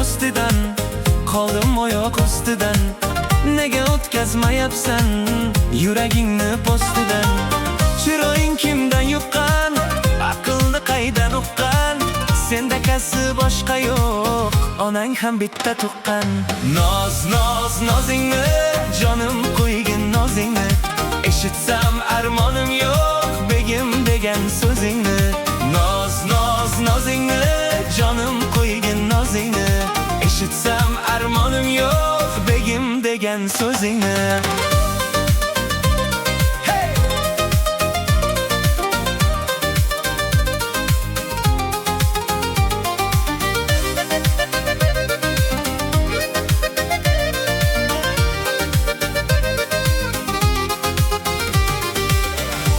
ostidan, qoldim oyoq ostidan. Nega o'tkazmayapsan yuragingni postidan? Chiroying kimdan yuqqan, aqlni qaydan uqqan? Sendakasi boshqa yo'q, onang ham bitta tuqqan. Noz, noz, nozingni, jonim qo'ygin nozingni. Eshitsam armonim yo'q, begim degan so'zingni. Noz, noz, nozingni, jonim qo'ygin nozingni. Eshitsam armonim yo'q, begim degan so'zingni.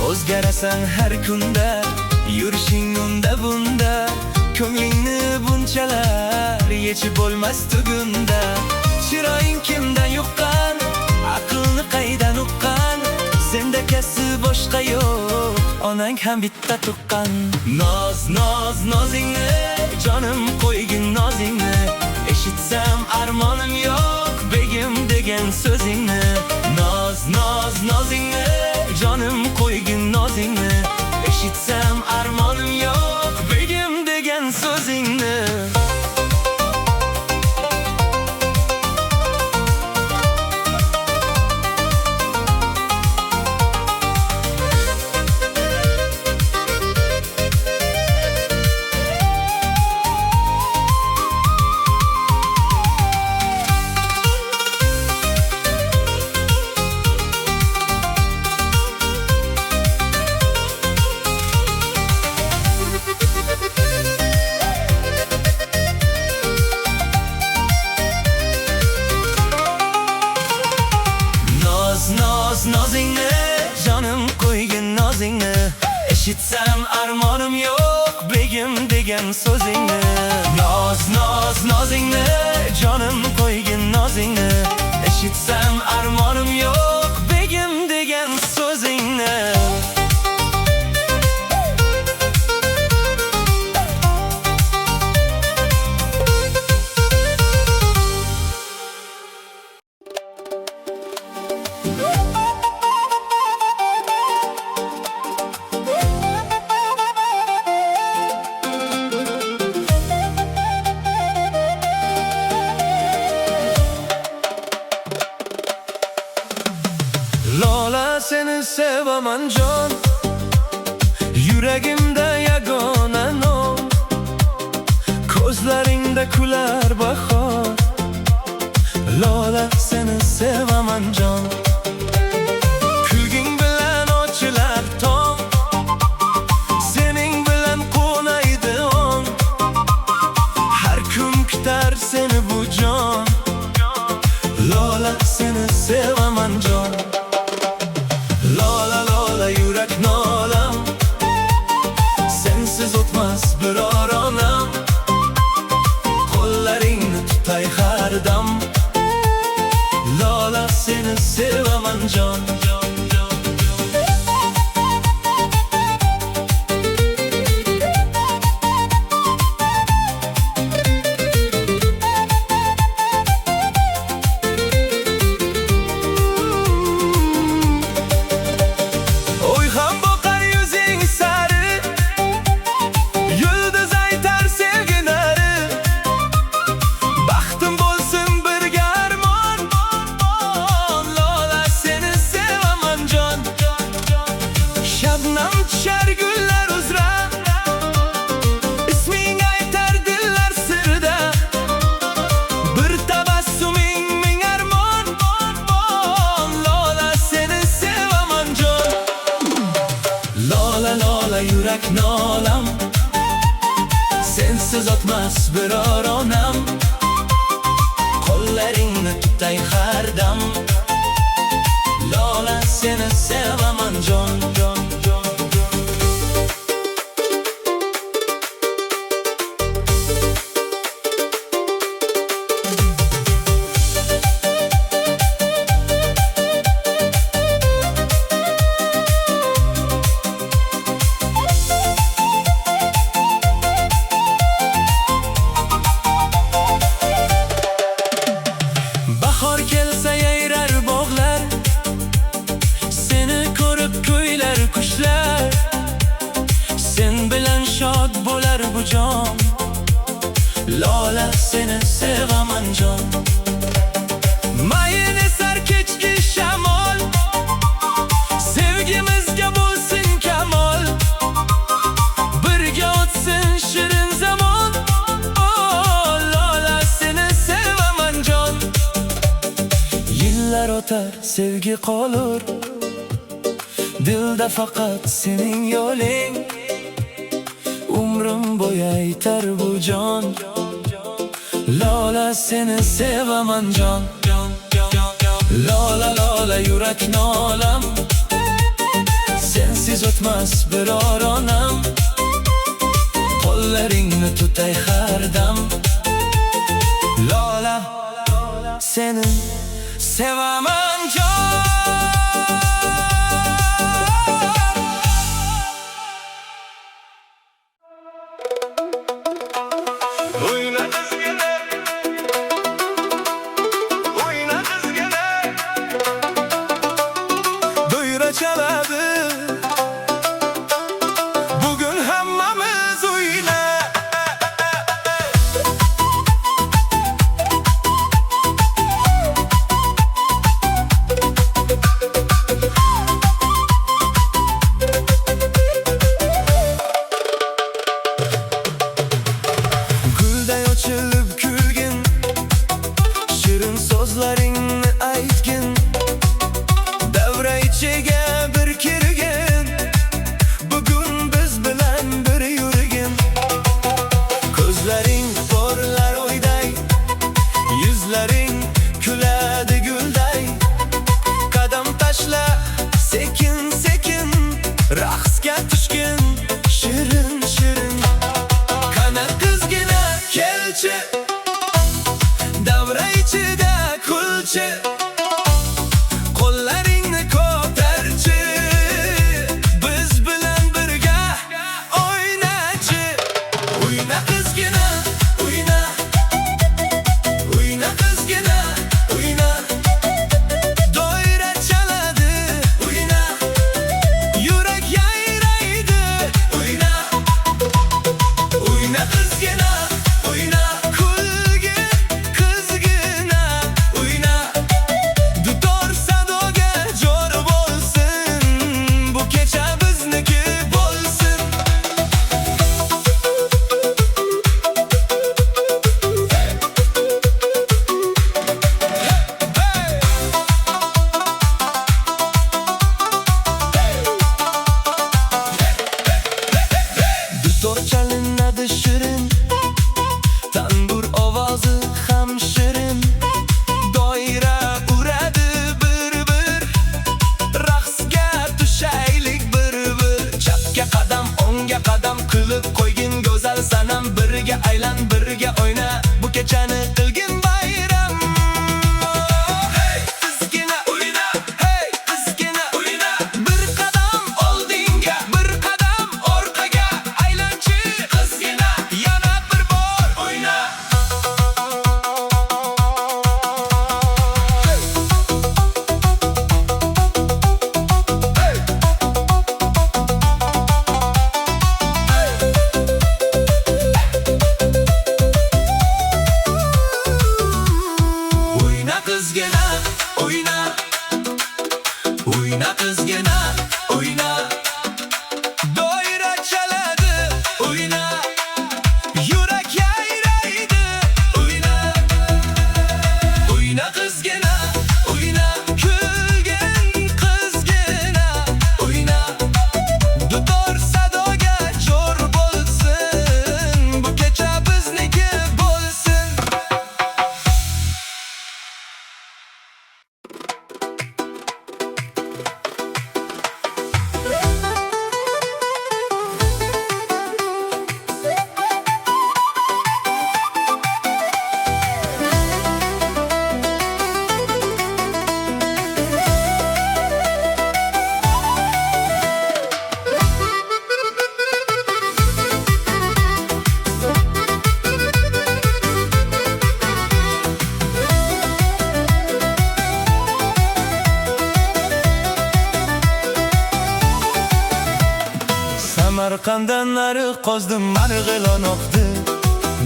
O'zgarasan har kunda, yurishing unda bunda. Ko'nglingni bunchalar yechib bo'lmas tugunda. Chiroying kimdan yuqqan, aqlni qaydan uqqan? Sendakasi boshqa yo'q, onang ham bitta tuqqan. Noz, noz, nozingni, jonim qo'ygin nozingni. Eshitsam armonim yo'q, begim degan so'zingni. Noz, noz, nozingni, jonim qo'ygin nozingni. Eshitsam armonim yo'q, begim degan so'zingni. Noz, nozingni, jonim qo'ygin nozingni. Eshitsam armonim yo'q, begim degan so'zingni. Noz, noz, nozingni, jonim qo'ygin nozingni. Eshitsam armonim yo'q, begim degan so'zingni. Lola, seni sevaman jon, yuragimda yagona nom. Ko'zlaringda kular bahor. Lola, seni sevaman jon, kulging bilan ochilar tong. Sening bilan qo'naydi ong, har kun kutar seni bu jon. Lola, seni sevaman jon. Lola, lola, yurak nolam, sensiz o'tmas biror onam. Qo'llaringni tutay har dam. Lola, seni sevaman jon. Yurak nolam, sensiz o'tmas biror onam. Qo'llaringni tutay har dam. Lola, seni sevaman jon, jon, jon, jon. sen bilan shod bo'lar bu jon. Lola seni sevaman jon. Mayin esar kechki shamol, sevgimizga bo'lsin kamol. Birga o'tsin shirin zamon. Oh, Lola seni sevaman jon. Yillar o'tar, sevgi qolur, dilda faqat sening yo'ling. Umrim bo'yi aytar bu jon. Lola seni sevaman jon. Lola lola yurak nolam, sensiz o'tmas biror onam. Qo'llaringni tutay har dam. Lola seni sevaman jon. Çaladi bugün hammamiz o'yna. Gulday ochilib kulgin, shirin so'zlaringni aytgin. Davra ichiga bir kirgin, bugun biz bilan bir yurgin. Ko'zlaring porlar o'yday, yuzlaring kuladi gulday. Qadam tashla sekin sekin, raqsga tushgin shirin shirin. Qana qizgina kelchi, davra ichida kulchi. Qo'llaringni ko'tarchi, biz bilan birga o'ynachi. O'yna qizgina, o'yna. O'yna qizgina, o'yna. Doira chaladi, o'yna. Yurak yayraydi, o'yna. O'yna qizgina, o'yna. Kulgin qizgina, o'yna. Dutor sadoga jo'r bo'lsin, bu kecha bizniki bo'lsin. Dutor chalinadi shirin, tanbur ovozi ham shirin. Doira uradi bir-bir, raqsga tushaylik bir-bir. Chapga qadam, o'ngga qadam qilib qo'ygin go'zal sanam. Birga aylan, birga o'yna, bu kechani qilgin bayram. Hey qizgina o'yna, hey qizgina o'yna. Bir qadam oldinga, bir qadam orqaga aylanchi qizgina. Yana bir bor o'yna. Samarqanddan nari qozdim Marg'ilon oqdi.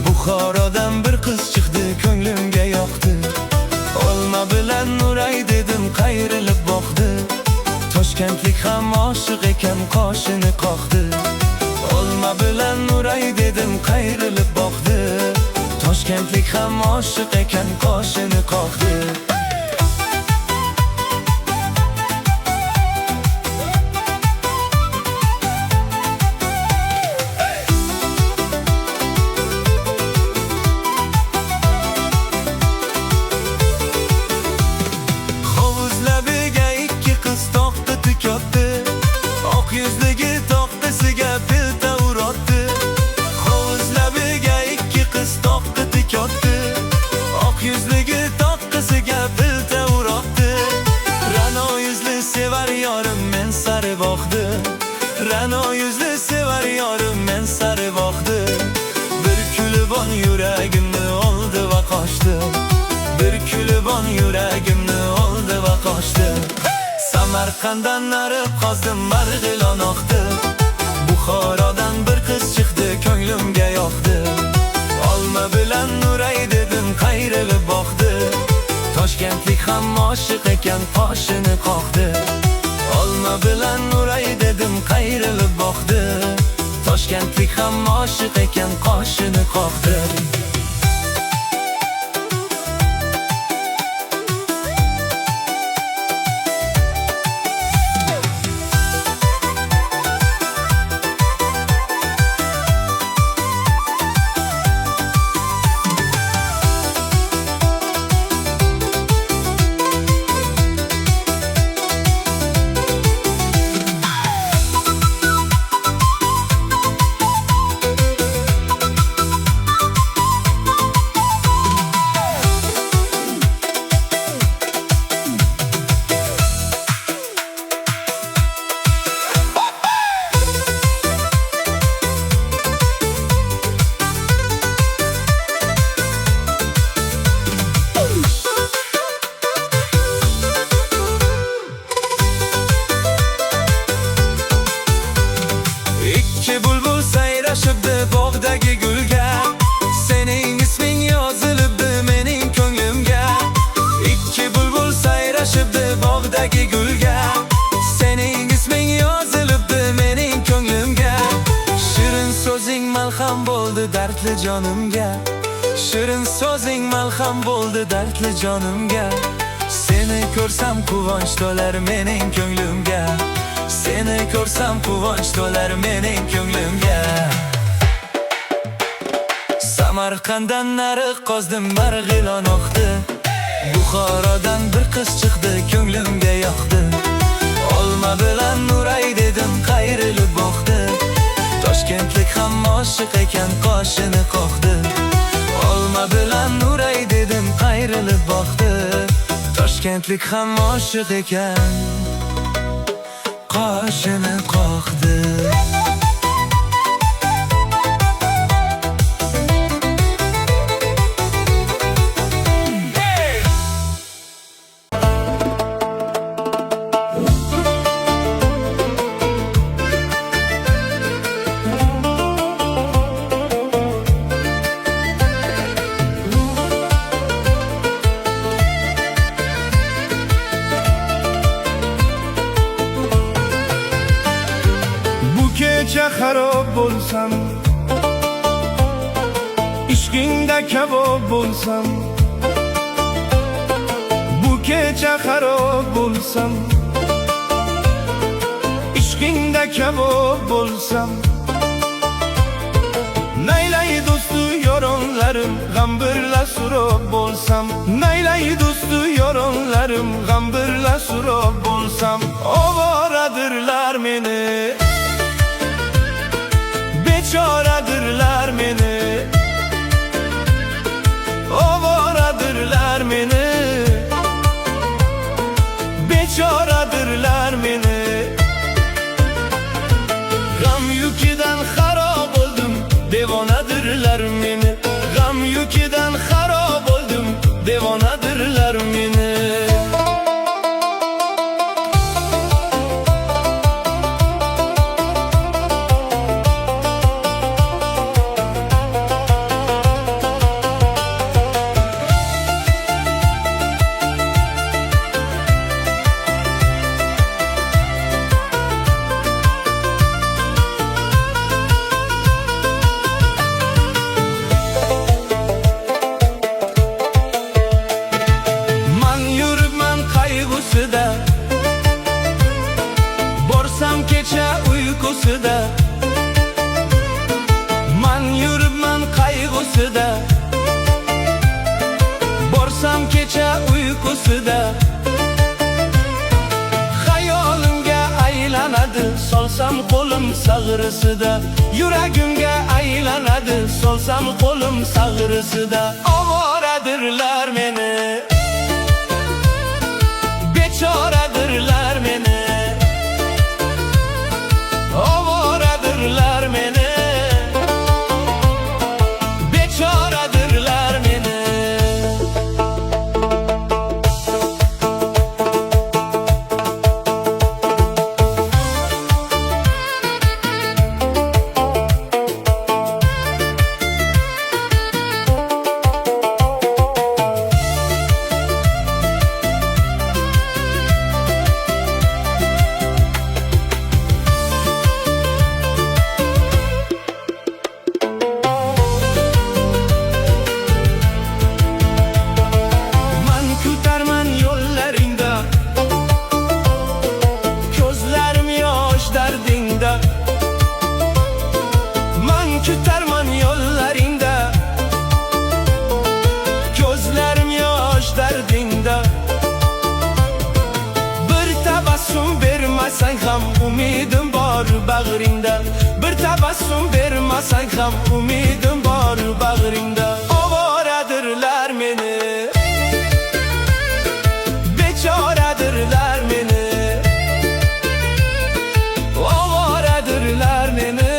Buxorodan bir qiz chiqdi, ko'nglimga yoqdi. Olma bilan Nuray dedim, qayrilib boqdi. Toshkentlik ham oshiq ekan, qoshini qoqdi. Olma bilan Nuray dedim, qayrilib boqdi. Toshkentlik ham oshiq ekan, qoshini qoqdi. Yüzlüğü toqtisiga pilta uratdi. Hovuz labiga ikki qiz toqti tikotdi. Oq yuzligi toqtisiga pilta uratdi. Ra'no yuzli sevar yorim men sari boqdi. Ra'no yuzli sevar yorim men sari boqdi. Bir kulibon yuragimni oldi va qochdi. Bir kulibon yuragimni oldi va qochdi. Samarqanddan nari qozdim Marg'ilon oqdi. Buxorodan bir qiz chiqdi, ko'nglimga yoqdi. Olma bilan Nuray dedim, qayrilib boqdi. Toshkentlik ham oshiq ekan, qoshini qoqdi. Olma bilan Nuray dedim, qayrilib boqdi. Toshkentlik ham oshiq ekan, qoshini qoqdi. Bulbul sayrashibdi bog'dagi gulga. Sening isming yozilibdi mening ko'nglimga. Ikki bulbul sayrashibdi bog'dagi gulga. Sening isming yozilibdi mening ko'nglimga. Shirin so'zing malham bo'ldi dardli jonimga. Shirin so'zing malham bo'ldi dardli jonimga. Seni ko'rsam quvonch to'lar mening ko'nglimga. Seni ko'rsam quvonch to'lar mening ko'nglimga. Samarqanddan nari qozdim Marg'ilon oqdi. Buxorodan bir qiz chiqdi, ko'nglimga yoqdi. Olma bilan Nuray dedim, qayrilib boqdi. Toshkentlik ham oshiq ekan, qoshini qoqdi. Olma bilan Nuray dedim, qayrilib boqdi. Toshkentlik ham oshiq ekan, qoshini qoqdi. Kecha xarob bo'lsam, ishqingda kabob bo'lsam. Bu kecha xarob bo'lsam, ishqingda kabob bo'lsam. Naylay do'stu yoronlarim, g'am birla surob bo'lsam. Naylay do'stu yoronlarim, g'am birla surob bo'lsam. Ovoradirlar meni, bechoradırlar meni. Ovoradırlar meni, bechoradırlar meni. G'am yukidan xarob bo'ldim, devonadırlar meni. G'am yukidan xarob bo'ldim, devonadırlar meni. ustida, borsam kecha uykusida. Xayolimga aylanadi, solsam qo'lim sag'risida. Yuragimga aylanadi, solsam qo'lim sag'risida. Ovoradirlar meni, bechoradirlar meni, ovoradirlar meni, bechoradirlar meni. Küterman yollarında, gözlerim yoş derdinde. Bir tabassum vermesen ham umidim var bağrında. Bir tabassum vermesen ham umidim var bağrında. Ovoradirlar meni, bechoradirlar meni, ovoradirlar meni,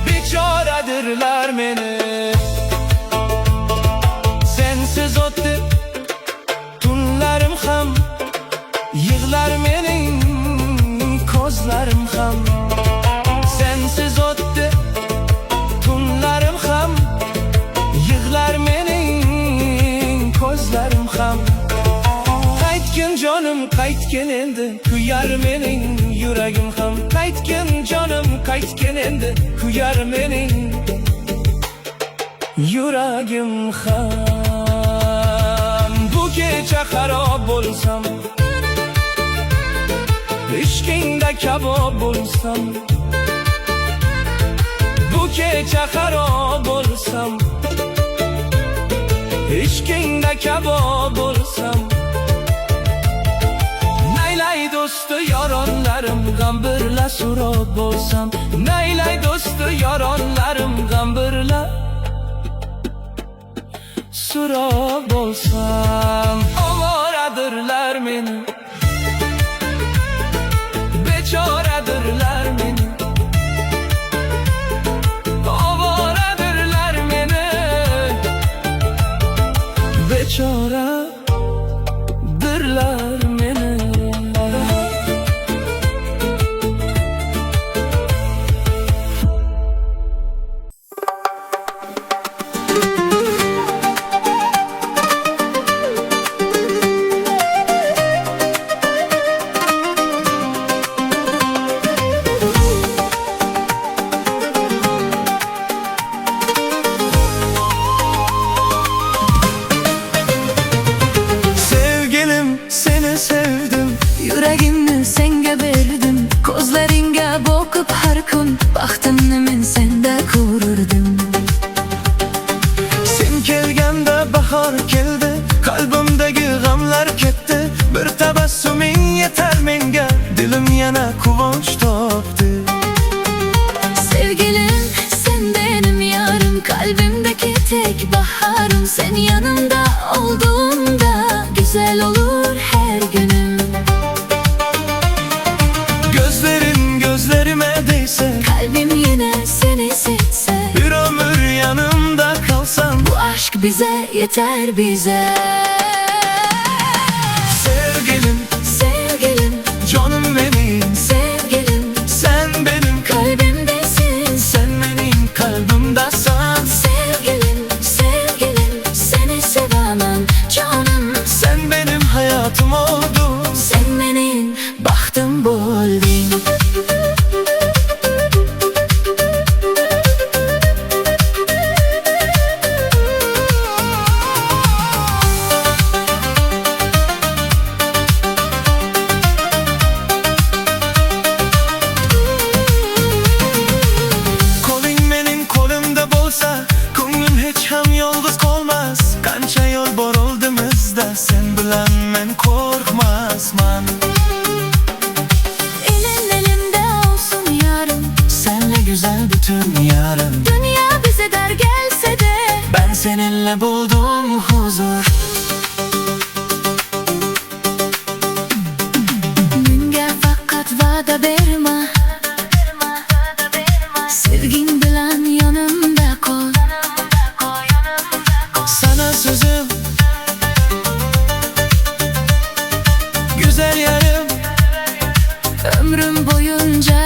bechoradirlar meni. Sensiz o'tdi tunlarim ham, yig'lar mening ko'zlarim ham. Sensiz o'tdi tunlarim ham, yig'lar mening ko'zlarim ham. Qaytgin jonim, qaytgin endi, kuyar mening yuragim ham. Qaytgin jonim, qaytgin endi, kuyar mening yuragim ham. Bu kecha xarob bo'lsam, ishqingda kabob bo'lsam. Bu kecha xarob bo'lsam, ishqingda kabob bo'lsam. Naylay do'sti yoronlarim, g'am birla surod bo'lsam. Naylay do'sti yoronlarim, g'am birla surod bo'lsam. Ovoradirlar meni, bechoradirlar meni, ovoradirlar meni, bechoradirlar meni. Yuragimni senga berdim, ko'zlaringga boqib har kun baxtimni men senda ko'rardim. Sen kelganda bahor keldi, qalbimdagi g'amlar ketdi. Bir tabassuming yetar menga, dilim yana quvonch topdi. Sevgilim, sen benim yarım, kalbimdeki tek baharım. Sen yanımda olduğunda güzel olur her günüm. Gözlerin gözlerime değse, Kalbim yine seni seçse, bir ömür yanımda kalsan. bu aşk bize yeter bize. Sevgilim, Sevgilim, canım benim, sevgilim, sen benim kalbimdesin. sen benim kalbimdesin. Sevgilim, sevgilim, seni sevemem canım. Sen benim hayatım oldun, Sen benim bahtım boldun. güzel bütün yarım. Dünya bize dar gelse de Ben seninle buldum huzur. Menga faqat va'da berma, sevging bilan yonimda qol. Sana sözüm, güzel yarım. Ömrüm boyunca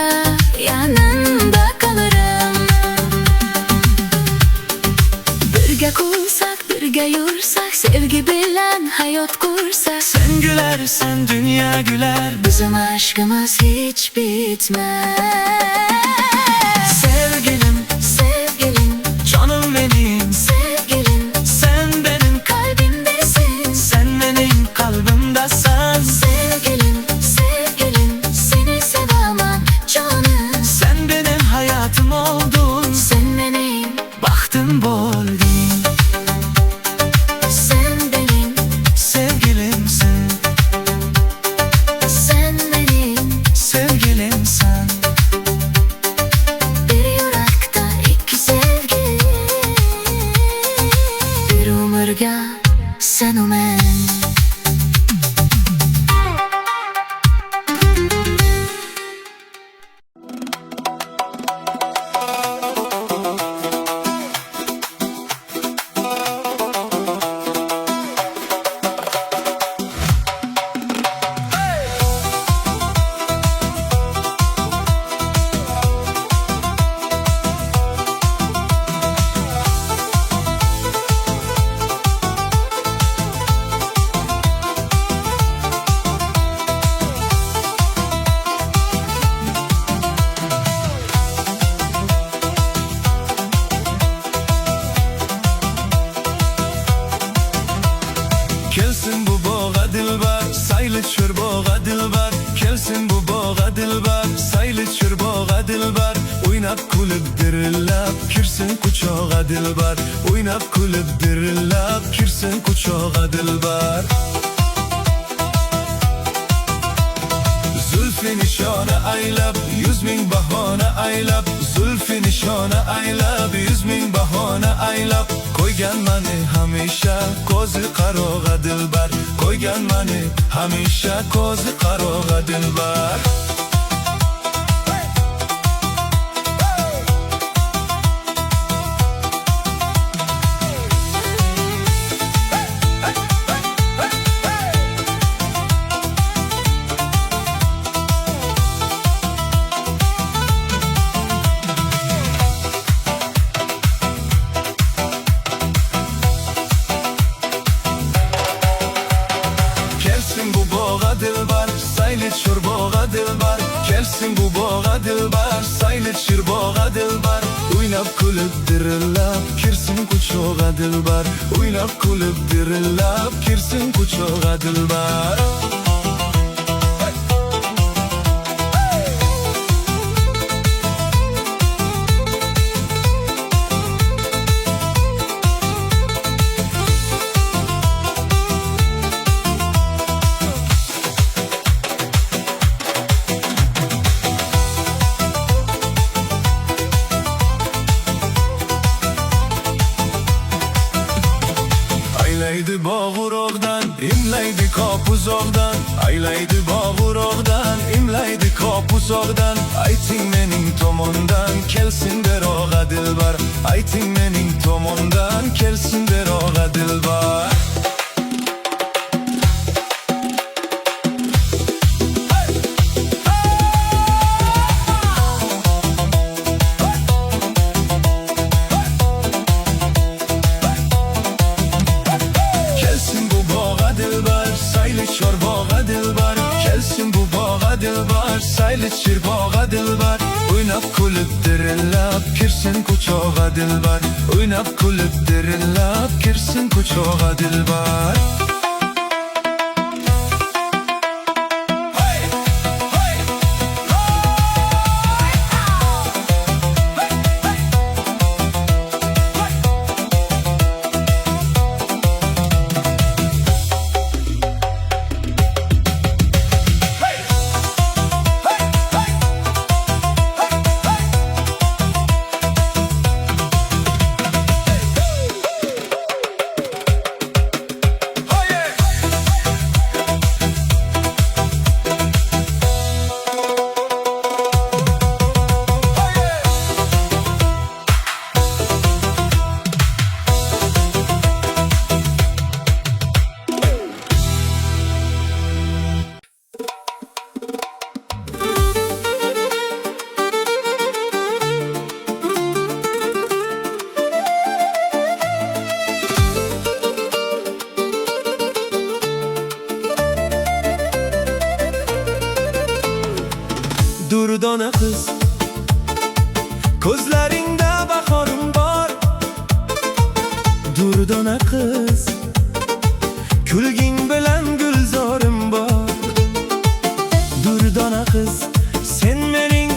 yanında kalırım. Birga kulsak, birga yursak, sevgi bilan hayot kursak, Sen gülersen dünya güler. bizim aşkımız hiç bitmez. Sevgilim, Sevgilim, canım benim. sevgilim, Sen benim, kalbimdesin. sen benim kalbimdesin. Sevgilim, sevgilim, seni sevemem canım. Sen benim hayatım oldun. Sen benim, Bahtım boldun. sen benim, Sevgilimsin, sen benim. sevgilimsin. Bir yürekte iki sevgi, bir umurga sen o men. Kelsin bu boğa dilbar, saylı çür boğa dilbar. Kelsin bu boğa dilbar, saylı çür boğa dilbar. Oynap kulüp dirillap, kirsin kuchoğa dilbar. Oynap kulüp dirillap, kirsin kuchoğa dilbar. Zülfü nişana aylab, 100.000 bahona aylab. Zülfü nişana aylab, 100.000 bahona aylab. Koygan mani hamisha ko'zi qaro'g'a dilbar. Koygan mani hamisha ko'zi qaro'g'a dilbar. Kelsin bu boğa dilbar, saylı çür boğa dilbar. Kelsin bu boğa dilbar, saylı çür boğa dilbar. Oynap kulüp dirillap, kirsin kuchoğa dilbar. Oynap kulüp dirillap, kirsin kuchoğa dilbar. Aylaydi bağırog'dan, imlaydi kopuzog'dan. Aylaydi bağırog'dan, imlaydi kopuzog'dan. Ayting mening tomondan, kelsin bero'g'a dilbar. Ayting mening tomondan, kelsin bero'g'a dilbar. Kelsin bu boğa dilbar, saylı çor boğa dilbar. Kelsin bu boğa dilbar, saylı çir boğa dilbar. Oynap kulüp dirillap, kirsin kuchoğa dilbar. Oynap kulüp dirillap, kirsin kuchoğa dilbar. Ko'zlaringda bahorim bor Durdona qiz Kulging bilan gulzorim bor Durdona qiz Sen mening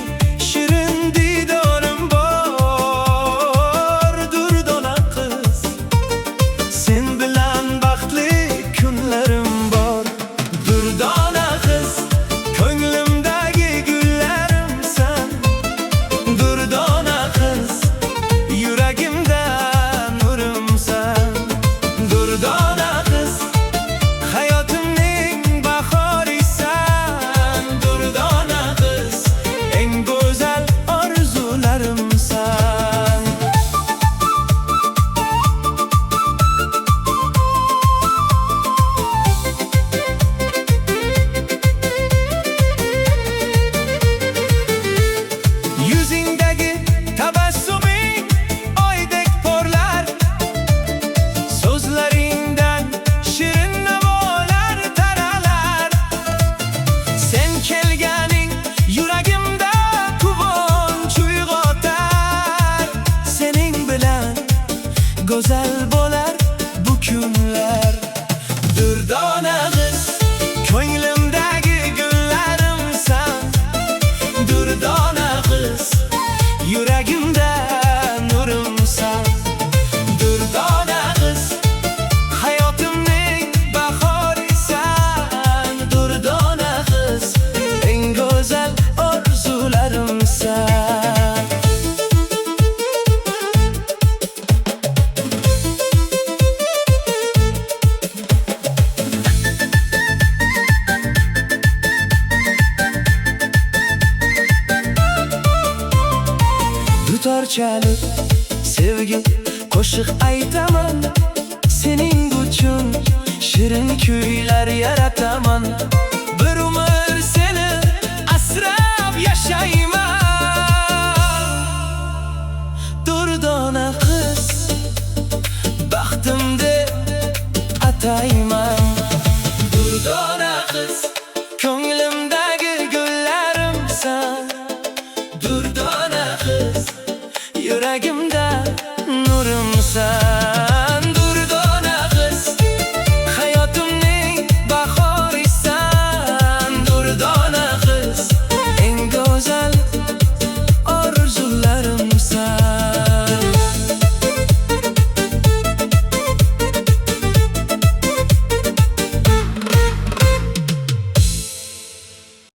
shirin didorim bor Durdona qiz Sen bilan baxtli kunlarim bor Durdona qiz Ko'nglimdagi gullarimsan Durdona qiz Yuragimda nurimsan Durdona qiz Hayotimning bahorisan Durdona qiz Eng go'zal orzularimsan Yuzingdagi tabassuming oydek porlar So'zlaringdan shirin navolar taralar Sen kelganing yuragimda quvonch uyg'otar Sening bilan go'zal bo'lar bu kunlar Durdona qiz Ko'nglimdagi gullarimsan Durdona qiz Yuragimda nurimsan Durdona qiz Hayotimning bahorisan Durdona qiz Eng go'zal orzularimsan Dutor chalib sevgi qo'shiq aytaman Sening uchun shirin kuylar yarataman Bir umr seni asrab yashayman Durdona qiz Baxtim deb atayman Durdona qiz Ko'nglimdagi gullarimsan Durdona qiz Yuragimda